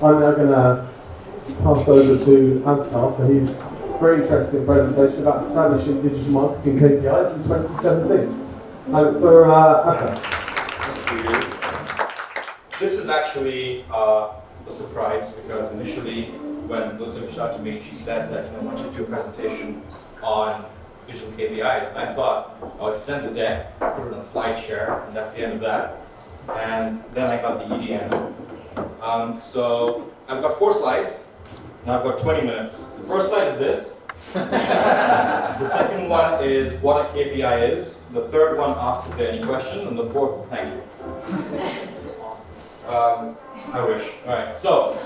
I'm now going to pass over to Antar for his very interesting presentation about establishing digital marketing KPIs in 2017. For Antar. This is actually a surprise because initially when Melissa reached out to me, she said that, I want you to do a presentation on digital KPIs. And I thought I would send the deck, put it on SlideShare, and that's the end of that. And then I got the EDN. So I've got 4 slides, and I've got 20 minutes. The first slide is this. The second one is what a KPI is. The third one asks if there are any questions, and the fourth is thank you. I wish. All right, so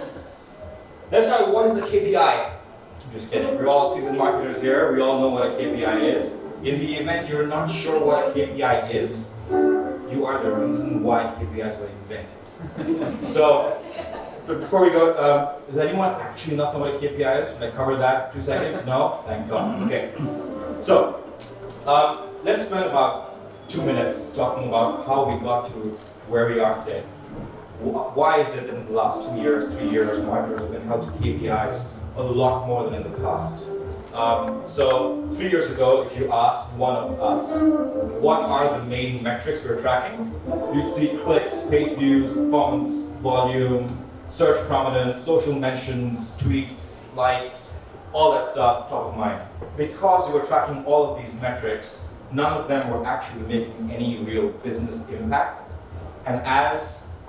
let's start with what is a KPI? I'm just kidding. We're all seasoned marketers here. We all know what a KPI is. In the event you're not sure what a KPI is, you are the reason why KPIs were invented. So, but before we go, does anyone actually not know what a KPI is? Should I cover that for 2 seconds? No? Thank God. Okay. So, let's spend about 2 minutes talking about how we got to where we are today. Why is it that in the last 2 years, 3 years, marketers have been held to KPIs a lot more than in the past? So 3 years ago, if you asked one of us, what are the main metrics we're tracking? You'd see clicks, page views, performance, volume, search prominence, social mentions, tweets, likes, all that stuff top of mind. Because you were tracking all of these metrics, none of them were actually making any real business impact. And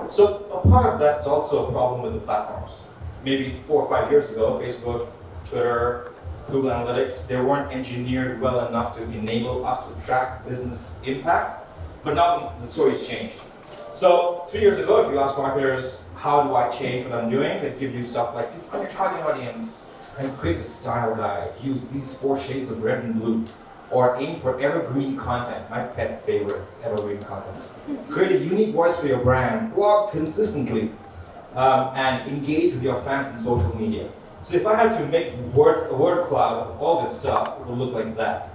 so a part of that is also a problem with the platforms. Maybe 4 or 5 years ago, Facebook, Twitter, Google Analytics, they weren't engineered well enough to enable us to track business impact, but now the story's changed. So 3 years ago, if you ask marketers, how do I change what I'm doing? They'd give you stuff like define your target audience and create a style guide, use these 4 shades of red and blue, or aim for evergreen content, my pet favorite, evergreen content. Create a unique voice for your brand, blog consistently, and engage with your fans in social media. So if I had to make a word cloud of all this stuff, it would look like that.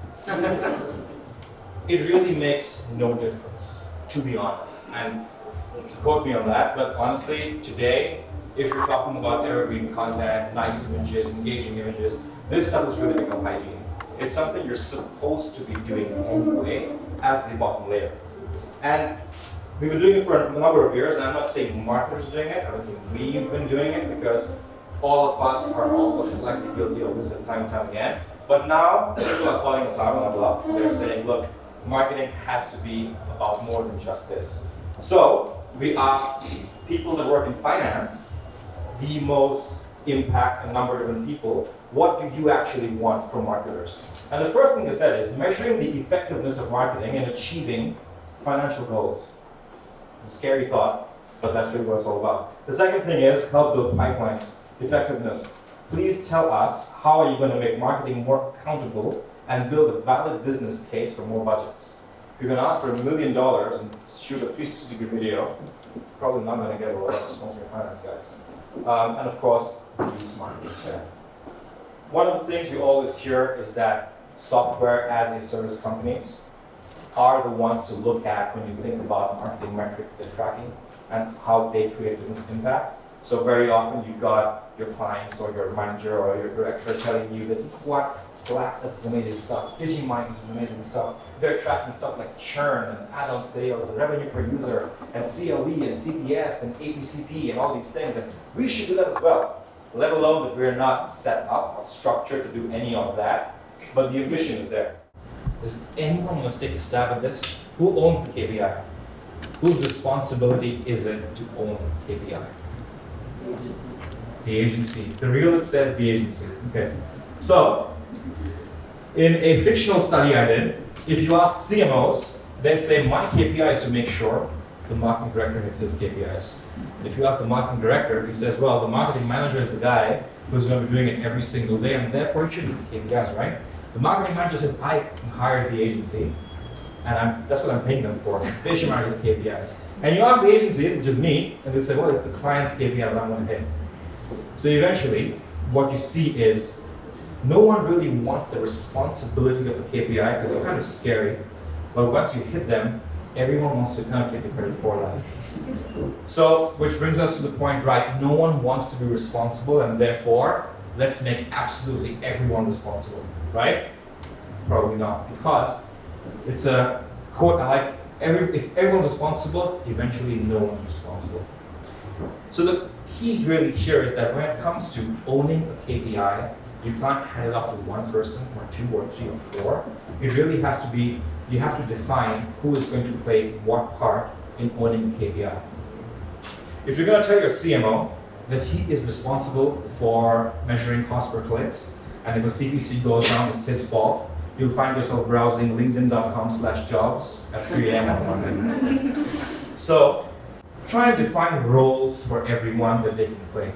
It really makes no difference, to be honest. And you can quote me on that, but honestly, today, if you're talking about evergreen content, nice images, engaging images, this stuff has really become hygiene. It's something you're supposed to be doing anyway as the bottom layer. And we've been doing it for a number of years, and I'm not saying marketers are doing it, I'm not saying we've been doing it, because all of us are also slightly guilty of this at time and time again. But now, people are calling us out on our bluff. They're saying, look, marketing has to be about more than just this. So, we asked people that work in finance, the most impact a number of different people, what do you actually want from marketers? And the first thing they said is measuring the effectiveness of marketing and achieving financial goals. It's a scary thought, but that's really what it's all about. The second thing is help build pipelines, effectiveness. Please tell us how are you going to make marketing more accountable and build a valid business case for more budgets. If you're going to ask for $1 million and shoot a 360-degree video, you're probably not going to get a lot of response from your finance guys. And of course, be smart. One of the things we always hear is that software as a service companies are the ones to look at when you think about marketing metric they're tracking and how they create business impact. So very often you've got your clients or your manager or your director telling you that, what, Slack, this is amazing stuff, Digimind, this is amazing stuff. They're tracking stuff like churn and add-on sales and revenue per user and CLV and CPS and ATCP and all these things. And we should do that as well, let alone that we're not set up or structured to do any of that, but the ambition is there. Does anyone want to take a stab at this? Who owns the KPI? Whose responsibility is it to own the KPI? The agency. The realist says the agency. Okay. So, in a fictional study I did, if you ask CMOs, they say my KPI is to make sure the marketing director hits his KPIs. If you ask the marketing director, he says, well, the marketing manager is the guy who's going to be doing it every single day, and therefore he should do the KPIs, right? The marketing manager says, I hired the agency, and that's what I'm paying them for. They should manage the KPIs. And you ask the agencies, which is me, and they say, well, it's the client's KPI that I'm going to hit. So eventually, what you see is no one really wants the responsibility of a KPI because it's kind of scary. But once you hit them, everyone wants to kind of take the credit for that. So, which brings us to the point, right? No one wants to be responsible, and therefore, let's make absolutely everyone responsible, right? Probably not, because it's a quote I like. If everyone's responsible, eventually no one's responsible. So the key really here is that when it comes to owning a KPI, you can't hand it off to one person or two or three or four. It really has to be, you have to define who is going to play what part in owning a KPI. If you're going to tell your CMO that he is responsible for measuring cost per clicks, and if a CPC goes down, it's his fault, you'll find yourself browsing linkedin.com/jobs at 3 a.m. on Monday. So try and define roles for everyone that they can play.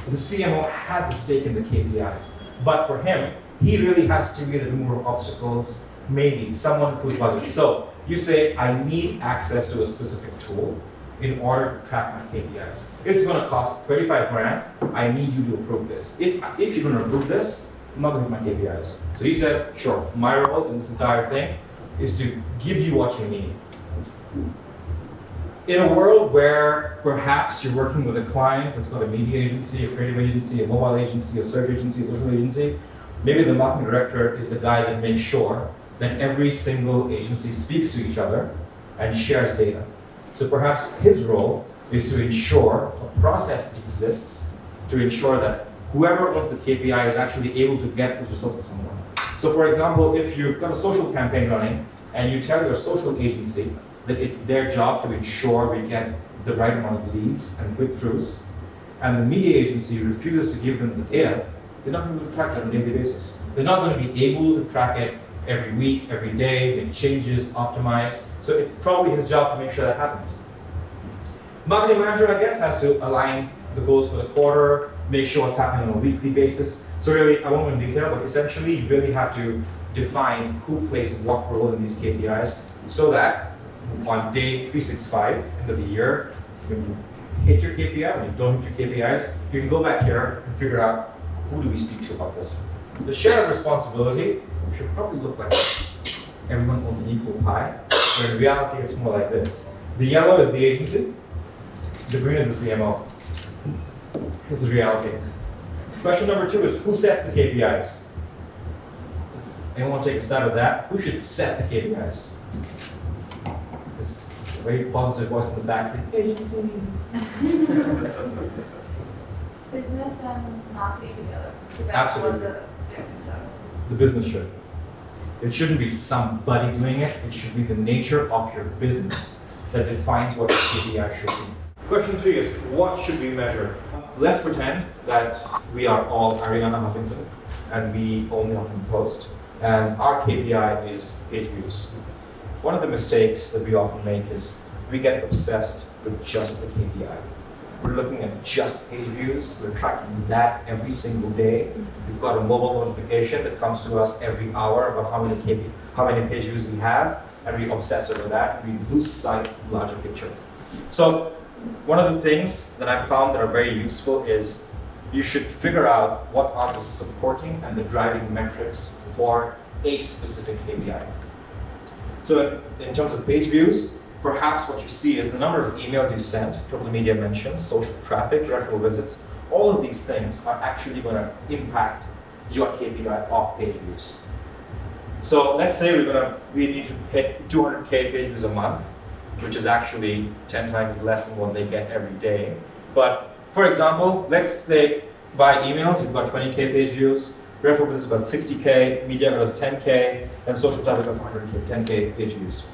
The CMO has a stake in the KPIs, but for him, he really has to be the remover of obstacles, maybe someone who's budget. So you say, I need access to a specific tool in order to track my KPIs. It's going to cost 35 grand. I need you to approve this. If you're going to approve this, I'm not going to hit my KPIs. So he says, sure, my role in this entire thing is to give you what you need. In a world where perhaps you're working with a client that's got a media agency, a creative agency, a mobile agency, a search agency, a social agency, maybe the marketing director is the guy that makes sure that every single agency speaks to each other and shares data. So perhaps his role is to ensure a process exists to ensure that whoever owns the KPI is actually able to get those results from someone. So for example, if you've got a social campaign running and you tell your social agency that it's their job to ensure we get the right amount of leads and click-throughs, and the media agency refuses to give them the data, they're not going to be able to track that on a daily basis. They're not going to be able to track it every week, every day, make changes, optimize. So it's probably his job to make sure that happens. Marketing manager, I guess, has to align the goals for the quarter, make sure what's happening on a weekly basis. So really, I won't go into detail, but essentially you really have to define who plays what role in these KPIs so that on day 365, end of the year, when you hit your KPI, when you don't hit your KPIs, you can go back here and figure out who do we speak to about this. The share of responsibility should probably look like this. Everyone owns an equal pie, but in reality it's more like this. The yellow is the agency, the green is the CMO. Here's the reality. Question number 2 is who sets the KPIs? Anyone want to take a stab at that? Who should set the KPIs? This very positive voice in the back saying, agency. Business and marketing together. Absolutely. The business should. It shouldn't be somebody doing it. It should be the nature of your business that defines what the KPI should be. Question 3 is, what should we measure? Let's pretend that we are all Ariana Huffington and we own the Huffington Post, and our KPI is page views. One of the mistakes that we often make is we get obsessed with just the KPI. We're looking at just page views. We're tracking that every single day. We've got a mobile notification that comes to us every hour about how many page views we have, and we obsess over that. We lose sight of the larger picture. So one of the things that I've found that are very useful is you should figure out what are the supporting and the driving metrics for a specific KPI. So in terms of page views, perhaps what you see is the number of emails you sent, total media mentions, social traffic, referral visits. All of these things are actually going to impact your KPI of page views. So let's say we need to hit 200K page views a month, which is actually 10 times less than what they get every day. But for example, let's say by emails, you've got 20K page views, referral visits about 60K, media does 10K, and social traffic does 100K, 10K page views.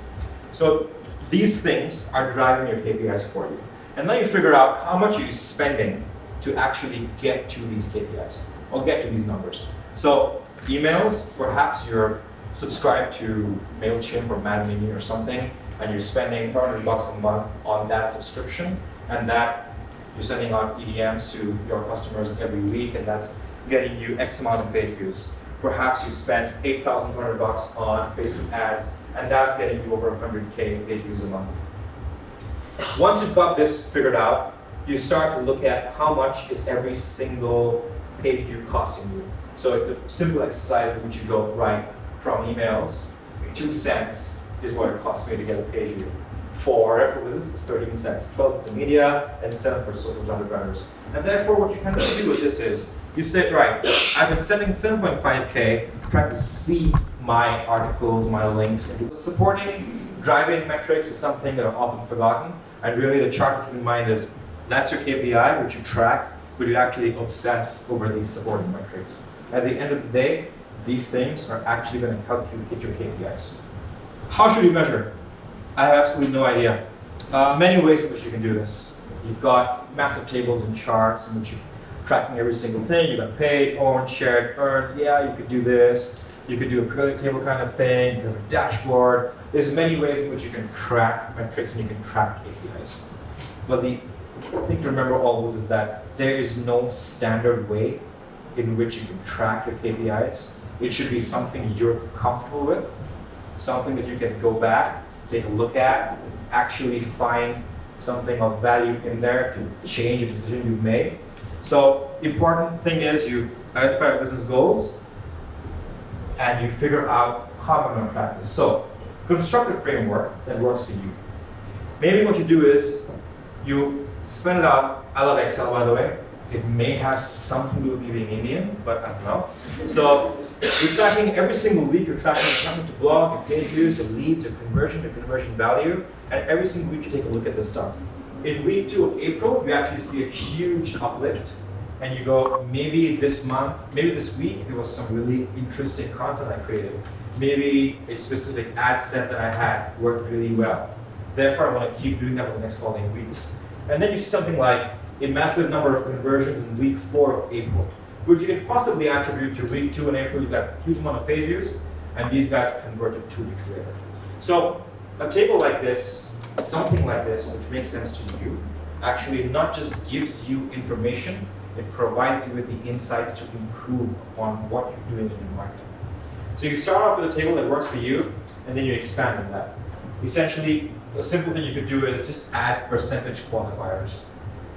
So these things are driving your KPIs for you. And then you figure out how much are you spending to actually get to these KPIs, or get to these numbers. So emails, perhaps you're subscribed to MailChimp or Mad Mini or something, and you're spending $400 a month on that subscription, and that you're sending out EDMs to your customers every week, and that's getting you X amount of page views. Perhaps you've spent $8,200 on Facebook ads, and that's getting you over 100K page views a month. Once you've got this figured out, you start to look at how much is every single page view costing you. So it's a simple exercise in which you go, right, from emails, 2 cents is what it costs me to get a page view. 4 for business is 13 cents, 12 to media, and 7 for social undergrounders. And therefore, what you kind of do with this is, you say, right, I've been sending 7.5K trying to see my articles, my links. Supporting driving metrics is something that are often forgotten. And really the chart to keep in mind is, that's your KPI, which you track, but you actually obsess over these supporting metrics. At the end of the day, these things are actually going to help you hit your KPIs. How should you measure? I have absolutely no idea. Many ways in which you can do this. You've got massive tables and charts in which you're tracking every single thing. You've got paid, owned, shared, earned. Yeah, you could do this. You could do a periodic table kind of thing. You could have a dashboard. There's many ways in which you can track metrics and you can track KPIs. But the thing to remember always is that there is no standard way in which you can track your KPIs. It should be something you're comfortable with, something that you can go back, take a look at, actually find something of value in there to change a decision you've made. So the important thing is you identify business goals and you figure out how I'm going to track this. So construct a framework that works for you. Maybe what you do is you spend it out. I love Excel, by the way. It may have something to do with me being Indian, but I don't know. So you're tracking every single week, you're tracking traffic to blog, your page views, your leads, your conversion value, and every single week you take a look at this stuff. In week 2 of April, you actually see a huge uplift, and you go, maybe this month, maybe this week, there was some really interesting content I created. Maybe a specific ad set that I had worked really well. Therefore, I want to keep doing that for the next following weeks. And then you see something like a massive number of conversions in week 4 of April, which you can possibly attribute to week 2 in April. You've got a huge amount of page views, and these guys converted 2 weeks later. So a table like this, something like this, which makes sense to you, actually not just gives you information, it provides you with the insights to improve upon what you're doing in your marketing. So you start off with a table that works for you, and then you expand on that. Essentially, a simple thing you could do is just add percentage qualifiers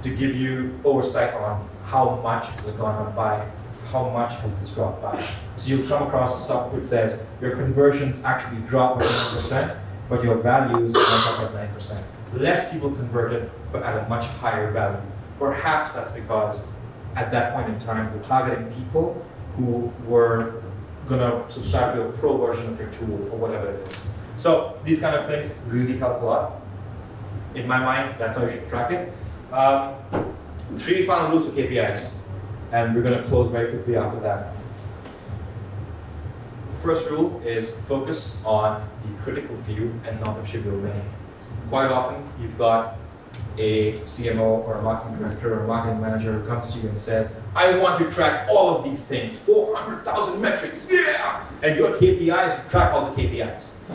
to give you oversight on how much has it gone up by, how much has this dropped by. So you'll come across stuff which says your conversions actually dropped by 1%, but your values went up by 9%. Less people converted, but at a much higher value. Perhaps that's because at that point in time, you're targeting people who were gonna subscribe to a pro version of your tool or whatever it is. So these kind of things really help a lot. In my mind, that's how you should track it. 3 final rules for KPIs, and we're going to close very quickly after that. First rule is focus on the critical few and not the trivial many. Quite often, you've got a CMO or a marketing director or a marketing manager who comes to you and says, I want to track all of these things, 400,000 metrics, yeah! And your KPIs, you track all the KPIs.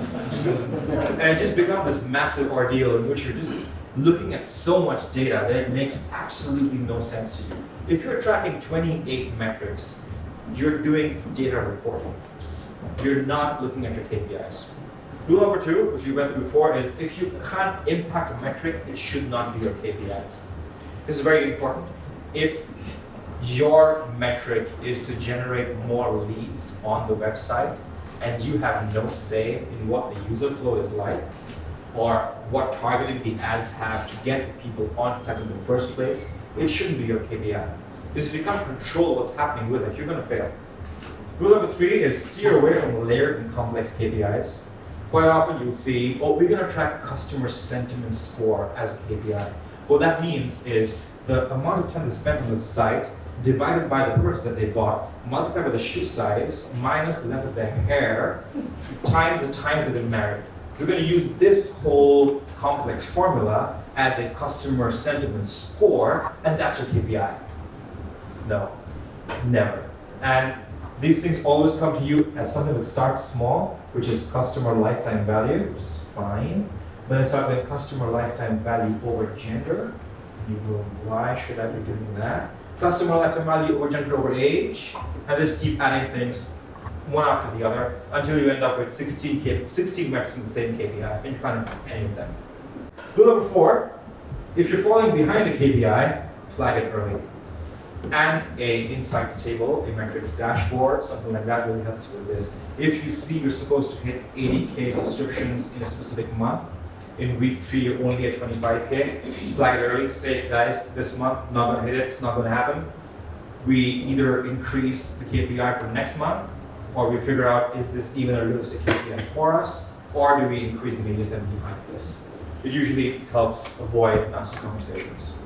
And it just becomes this massive ordeal in which you're just looking at so much data that it makes absolutely no sense to you. If you're tracking 28 metrics, you're doing data reporting. You're not looking at your KPIs. Rule number 2, which we went through before, is if you can't impact a metric, it should not be your KPI. This is very important. If your metric is to generate more leads on the website and you have no say in what the user flow is like, or what targeting the ads have to get the people on site in the first place, it shouldn't be your KPI. Because if you can't control what's happening with it, you're going to fail. Rule number 3 is steer away from layered and complex KPIs. Quite often you'll see, oh, we're going to track customer sentiment score as a KPI. What that means is the amount of time they spent on the site divided by the products that they bought, multiplied by the shoe size, minus the length of their hair, times the times they've been married. We're going to use this whole complex formula as a customer sentiment score, and that's your KPI. No, never. And these things always come to you as something that starts small, which is customer lifetime value, which is fine. But then start with customer lifetime value over gender. You go, why should I be doing that? Customer lifetime value over gender over age. And just keep adding things one after the other until you end up with 16 metrics in the same KPI, and you can't do any of them. Rule number 4, if you're falling behind a KPI, flag it early. and a insights table, a metrics dashboard, something like that really helps you with this. If you see you're supposed to hit 80K subscriptions in a specific month, in week 3 you're only at 25K, flag it early, say guys, this month not gonna hit it, it's not gonna happen. We either increase the KPI for next month, or we figure out is this even a realistic KPI for us, or do we increase the media spend behind this? It usually helps avoid nasty conversations.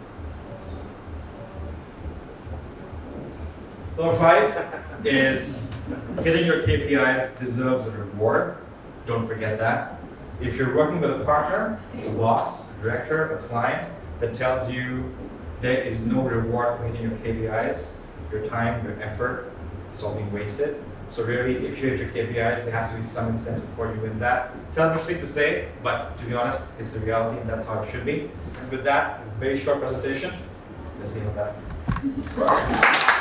Number 5 is hitting your KPIs deserves a reward. Don't forget that. If you're working with a partner, a boss, a director, a client that tells you there is no reward for hitting your KPIs, your time, your effort, it's all being wasted. So really, if you hit your KPIs, there has to be some incentive for you in that. Selfish thing to say, but to be honest, it's the reality and that's how it should be. And with that, very short presentation, let's see how that.